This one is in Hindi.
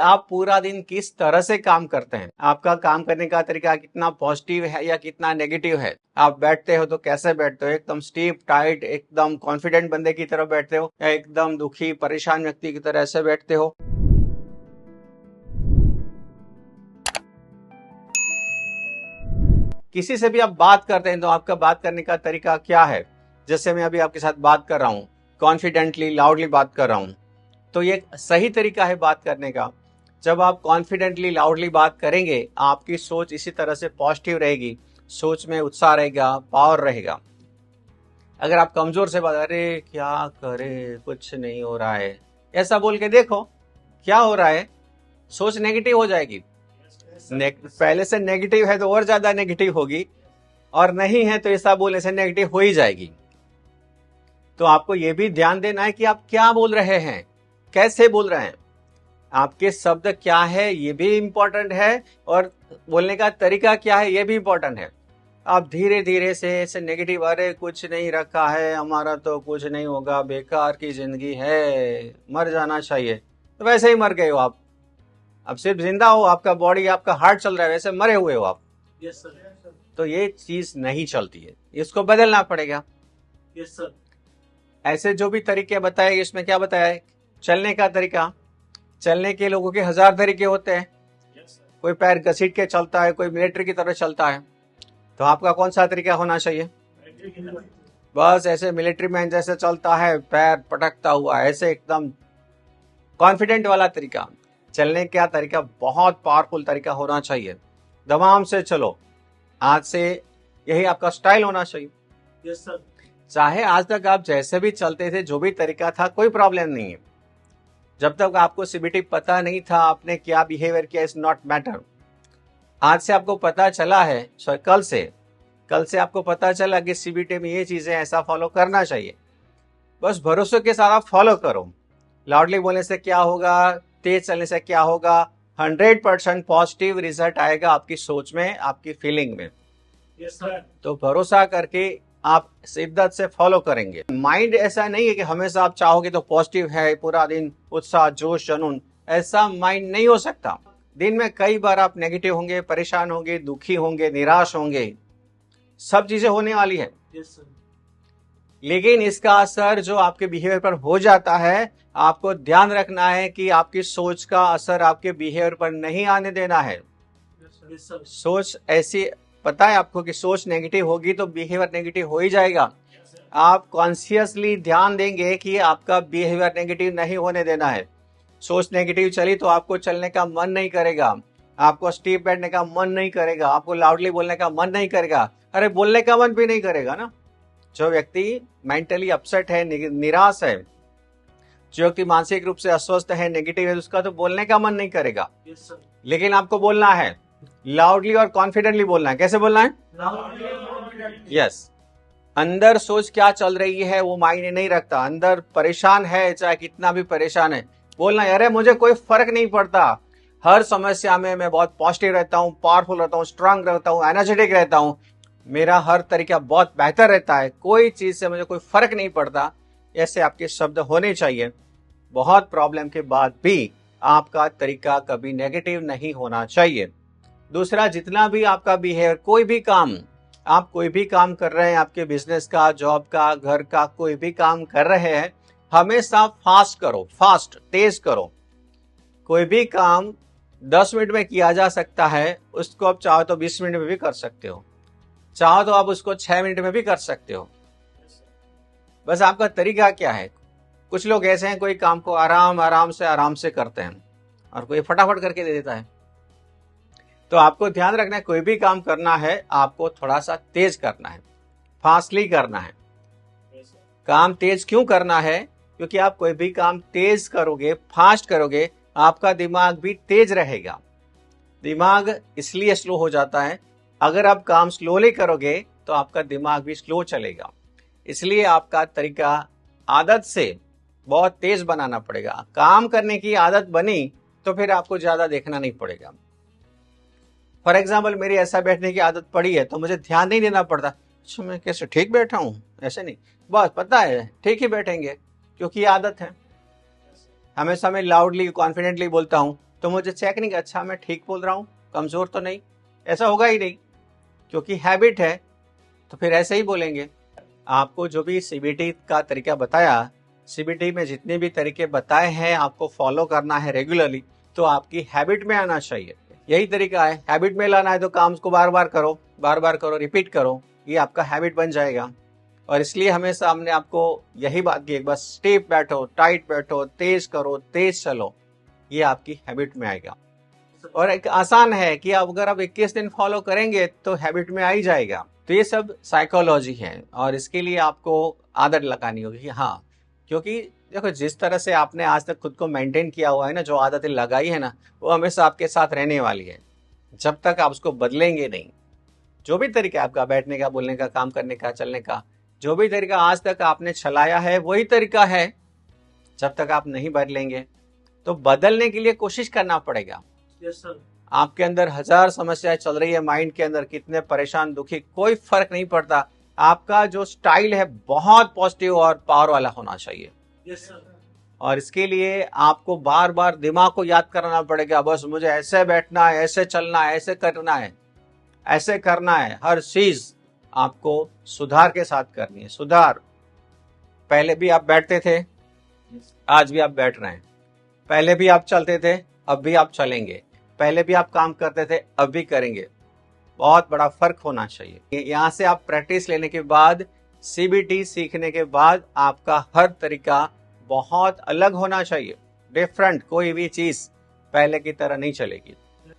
आप पूरा दिन किस तरह से काम करते हैं, आपका काम करने का तरीका कितना पॉजिटिव है या कितना नेगेटिव है। आप बैठते हो तो कैसे बैठते हो, एकदम स्टीप टाइट एकदम कॉन्फिडेंट बंदे की तरह बैठते हो या एकदम दुखी परेशान व्यक्ति की तरह ऐसे बैठते हो। किसी से भी आप बात करते हैं तो आपका बात करने का तरीका क्या है। जैसे मैं अभी आपके साथ बात कर रहा हूँ, कॉन्फिडेंटली लाउडली बात कर रहा हूँ, तो ये सही तरीका है बात करने का। जब आप कॉन्फिडेंटली लाउडली बात करेंगे, आपकी सोच इसी तरह से पॉजिटिव रहेगी, सोच में उत्साह रहेगा, पावर रहेगा। अगर आप कमजोर से बात, अरे क्या करे, कुछ नहीं हो रहा है, ऐसा बोल के देखो क्या हो रहा है, सोच नेगेटिव हो जाएगी। पहले से नेगेटिव है तो और ज्यादा नेगेटिव होगी, और नहीं है तो ऐसा बोलने से नेगेटिव हो ही जाएगी। तो आपको यह भी ध्यान देना है कि आप क्या बोल रहे हैं, कैसे बोल रहे हैं, आपके शब्द क्या है ये भी इंपॉर्टेंट है, और बोलने का तरीका क्या है ये भी इंपॉर्टेंट है। आप धीरे धीरे से ऐसे नेगेटिव, अरे कुछ नहीं रखा है, हमारा तो कुछ नहीं होगा, बेकार की जिंदगी है, मर जाना चाहिए, तो वैसे ही मर गए हो आप। अब सिर्फ जिंदा हो, आपका बॉडी, आपका हार्ट चल रहा है, वैसे मरे हुए हो आप। Yes sir. तो ये चीज नहीं चलती है, इसको बदलना पड़ेगा। Yes sir. ऐसे जो भी तरीके बताए, इसमें क्या बताया है, चलने का तरीका। चलने के लोगों के 1000 तरीके होते हैं। कोई पैर घसीट के चलता है, कोई मिलिट्री की तरह चलता है, तो आपका कौन सा तरीका होना चाहिए। बस ऐसे मिलिट्री मैन जैसे चलता है, पैर पटकता हुआ, ऐसे एकदम कॉन्फिडेंट वाला तरीका। चलने का तरीका बहुत पावरफुल तरीका होना चाहिए। दमाम से चलो, आज से यही आपका स्टाइल होना चाहिए। Yes sir. चाहे आज तक आप जैसे भी चलते थे, जो भी तरीका था, कोई प्रॉब्लम नहीं है। जब तक आपको सीबीटी पता नहीं था, आपने क्या बिहेवियर किया, इज नॉट मैटर। आज से आपको पता चला है, कल से आपको पता चला कि सीबीटी में ये चीजें ऐसा फॉलो करना चाहिए। बस भरोसे के साथ आप फॉलो करो। लाउडली बोलने से क्या होगा, तेज चलने से क्या होगा, 100% पॉजिटिव रिजल्ट आएगा आपकी सोच में, आपकी फीलिंग में। Yes sir. तो भरोसा करके आप शिद्दत से फॉलो करेंगे। माइंड ऐसा नहीं है कि हमेशा आप चाहोगे तो पॉजिटिव है, पूरा दिन उत्साह जोश जुनून, ऐसा माइंड नहीं हो सकता। दिन में कई बार आप नेगेटिव होंगे, परेशान होंगे, दुखी होंगे, निराश होंगे, सब चीजें होने वाली है। Yes sir. लेकिन इसका असर जो आपके बिहेवियर पर हो जाता है, आपको ध्यान रखना है कि आपकी सोच का असर आपके बिहेवियर पर नहीं आने देना है। Yes sir. सोच ऐसी, पता है आपको कि सोच नेगेटिव होगी तो बिहेवियर नेगेटिव हो ही जाएगा। आप कॉन्शियसली ध्यान देंगे कि आपका बिहेवियर नेगेटिव नहीं होने देना है। सोच नेगेटिव चली तो आपको चलने का मन नहीं करेगा, आपको स्टीप बैठने का मन नहीं करेगा, आपको लाउडली बोलने का मन नहीं करेगा। अरे बोलने का मन भी नहीं करेगा ना। जो व्यक्ति मेंटली अपसेट है, निराश है, जो व्यक्ति मानसिक रूप से अस्वस्थ है, नेगेटिव है, उसका तो बोलने का मन नहीं करेगा। Yes sir. लेकिन आपको बोलना है, लाउडली और कॉन्फिडेंटली बोलना है। कैसे बोलना है, यस। अंदर सोच क्या चल रही है वो मायने नहीं रखता। अंदर परेशान है, चाहे कितना भी परेशान है, बोलना है, अरे मुझे कोई फर्क नहीं पड़ता, हर समस्या में मैं बहुत पॉजिटिव रहता हूँ, पावरफुल रहता हूँ, स्ट्रांग रहता हूँ, एनर्जेटिक रहता हूँ, मेरा हर तरीका बहुत बेहतर रहता है, कोई चीज से मुझे कोई फर्क नहीं पड़ता। ऐसे आपके शब्द होने चाहिए। बहुत प्रॉब्लम के बाद भी आपका तरीका कभी नेगेटिव नहीं होना चाहिए। दूसरा, जितना भी आपका बिहेवियर, कोई भी काम, आप कोई भी काम कर रहे हैं, आपके बिजनेस का, जॉब का, घर का, कोई भी काम कर रहे हैं, हमेशा फास्ट करो, फास्ट, तेज करो। कोई भी काम 10 मिनट में किया जा सकता है, उसको आप चाहो तो 20 मिनट में भी कर सकते हो, चाहो तो आप उसको 6 मिनट में भी कर सकते हो। बस आपका तरीका क्या है। कुछ लोग ऐसे हैं, कोई काम को आराम से करते हैं, और कोई फटाफट करके दे देता है। तो आपको ध्यान रखना है, कोई भी काम करना है आपको थोड़ा सा तेज करना है, फास्टली करना है। काम तेज क्यों करना है, क्योंकि आप कोई भी काम तेज करोगे, फास्ट करोगे, आपका दिमाग भी तेज रहेगा। दिमाग इसलिए स्लो हो जाता है, अगर आप काम स्लोली करोगे तो आपका दिमाग भी स्लो चलेगा। इसलिए आपका तरीका आदत से बहुत तेज बनाना पड़ेगा। काम करने की आदत बनी तो फिर आपको ज्यादा देखना नहीं पड़ेगा। फॉर एग्जाम्पल, मेरी ऐसा बैठने की आदत पड़ी है तो मुझे ध्यान नहीं देना पड़ता, अच्छा मैं कैसे ठीक बैठा हूं, ऐसे नहीं, बस पता है ठीक ही बैठेंगे, क्योंकि आदत है। हमेशा मैं लाउडली कॉन्फिडेंटली बोलता हूं, तो मुझे चेक नहीं कि अच्छा मैं ठीक बोल रहा हूँ, कमजोर तो नहीं, ऐसा होगा ही नहीं, क्योंकि हैबिट है तो फिर ऐसे ही बोलेंगे। आपको जो भी सीबीटी का तरीका बताया, सीबीटी में जितने भी तरीके बताए हैं आपको फॉलो करना है रेगुलरली, तो आपकी हैबिट में आना चाहिए। यही तरीका है, हैबिट में लाना है तो काम को बार बार करो, रिपीट करो, ये आपका हैबिट बन जाएगा। और इसलिए हमेशा हमने आपको यही बात की, बस स्टेप बैठो, टाइट बैठो, तेज करो, तेज चलो, ये आपकी हैबिट में आएगा। और एक आसान है कि अगर आप 21 दिन फॉलो करेंगे तो हैबिट में आ ही जाएगा। तो ये सब साइकोलॉजी है और इसके लिए आपको आदत लगानी होगी। हाँ, क्योंकि देखो जिस तरह से आपने आज तक खुद को मेंटेन किया हुआ है ना, जो आदतें लगाई है ना, वो हमेशा आपके साथ रहने वाली है जब तक आप उसको बदलेंगे नहीं। जो भी तरीका आपका बैठने का, बोलने का, काम करने का, चलने का, जो भी तरीका आज तक आपने चलाया है वही तरीका है। जब तक आप नहीं बदलेंगे तो बदलने के लिए कोशिश करना पड़ेगा। Yes sir. आपके अंदर 1000 समस्याएं चल रही है माइंड के अंदर, कितने परेशान, दुखी, कोई फर्क नहीं पड़ता। आपका जो स्टाइल है बहुत पॉजिटिव और पावर वाला होना चाहिए। Yes sir. और इसके लिए आपको बार बार दिमाग को याद कराना पड़ेगा, बस मुझे ऐसे बैठना है, ऐसे चलना है, ऐसे करना है, ऐसे करना है। हर चीज आपको सुधार के साथ करनी है। सुधार, पहले भी आप बैठते थे, आज भी आप बैठ रहे हैं। पहले भी आप चलते थे, अब भी आप चलेंगे। पहले भी आप काम करते थे, अब भी करेंगे। बहुत बड़ा फर्क होना चाहिए। यहाँ से आप प्रैक्टिस लेने के बाद, सीबीटी सीखने के बाद आपका हर तरीका बहुत अलग होना चाहिए, डिफरेंट। कोई भी चीज पहले की तरह नहीं चलेगी।